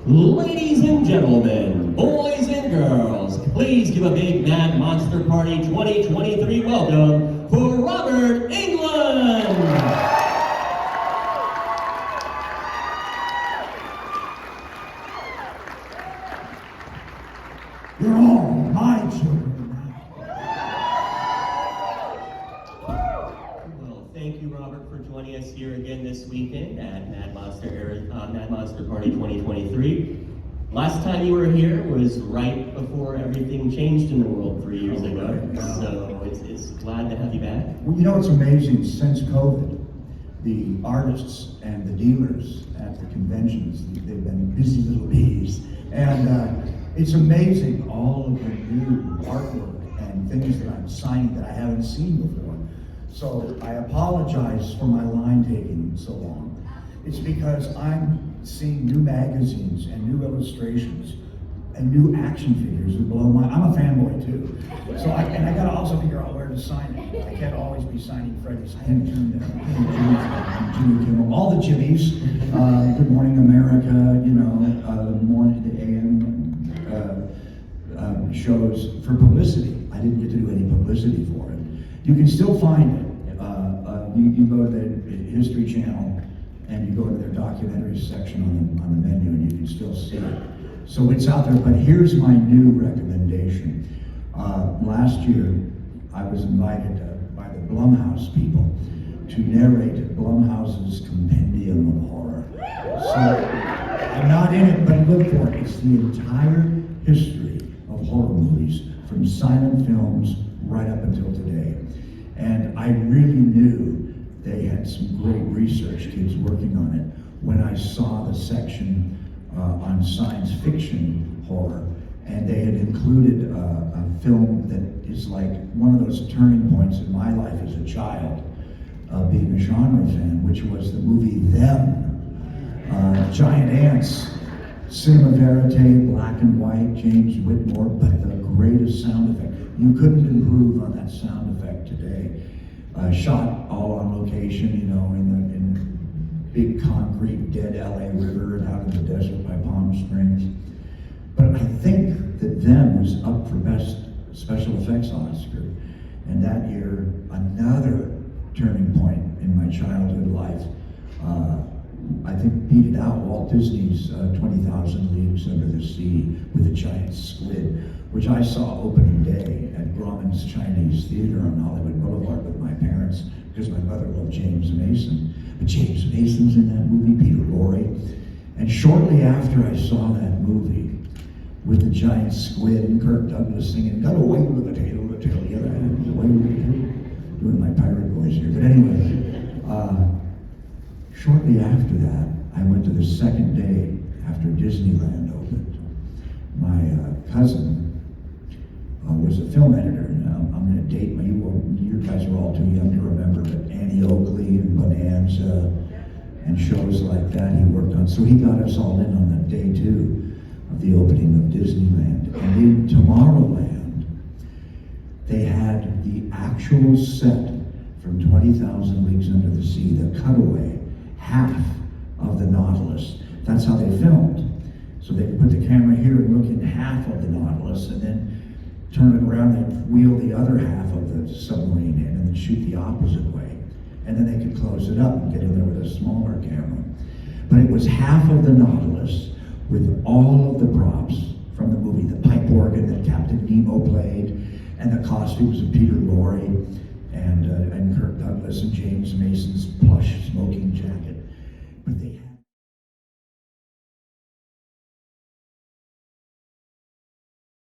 Ladies and gentlemen, boys and girls, please give a big Mad Monster Party 2023 welcome for Robert Englund! You're all my children now. Well, thank you, Robert, for joining us here again this weekend at Mad Monster Party 2023. Last time you were here was right before everything changed in the world 3 years ago, so it's glad to have you back. Well, you know, it's amazing. Since COVID, the artists and the dealers at the conventions, they've been busy little bees. And it's amazing, all of the new artwork and things that I'm signing that I haven't seen before. So I apologize for my line taking so long. It's because I'm seeing new magazines and new illustrations and new action figures that blow my... I'm a fanboy too. So I gotta also figure out where to sign it. I can't always be signing Freddy's. I haven't turned there. Jimmy Kimmel, all the Jimmies. Good Morning America, you know, the morning, the AM shows for publicity. I didn't get to do any publicity for it. You can still find it. You go to the History Channel and you go to their documentaries section on the menu and you can still see it. So it's out there, but here's my new recommendation. Last year, I was invited by the Blumhouse people to narrate Blumhouse's Compendium of Horror. So I'm not in it, but look for it. It's the entire history of horror movies, from silent films right up until today. And I really knew they had some great research kids working on it when I saw the section on science fiction horror, and they had included a film that is like one of those turning points in my life as a child, being a genre fan, which was the movie Them. Giant ants, cinema verite, black and white, James Whitmore, but the greatest sound effect. You couldn't improve on that sound effect today. Shot all on location, you know, in the big concrete dead LA river and out in the desert by Palm Springs. But I think that Them was up for Best Special Effects Oscar. And that year, another turning point in my childhood life. I think beat it out Walt Disney's 20,000 Leagues Under the Sea with a giant squid, which I saw opening day at Grauman's Chinese Theater on Hollywood Boulevard with my parents, because my mother loved James Mason. But James Mason's in that movie, Peter Lorre. And shortly after I saw that movie with the giant squid and Kirk Douglas singing, "Got away with the tail, the other hand was away with the tail," doing my pirate voice here. But anyway, shortly after that, I went to the second day after Disneyland opened. My cousin was a film editor. Now, I'm going to date you guys are all too young to remember, but Annie Oakley and Bonanza and shows like that he worked on. So he got us all in on that day too of the opening of Disneyland. And in Tomorrowland, they had the actual set from 20,000 Leagues Under the Sea, the cutaway, half of the Nautilus. That's how they filmed. So they could put the camera here and look in half of the Nautilus and then turn it around and wheel the other half of the submarine in and then shoot the opposite way. And then they could close it up and get in there with a smaller camera. But it was half of the Nautilus with all of the props from the movie, the pipe organ that Captain Nemo played, and the costumes of Peter Lorre and Kirk Douglas and James Mason's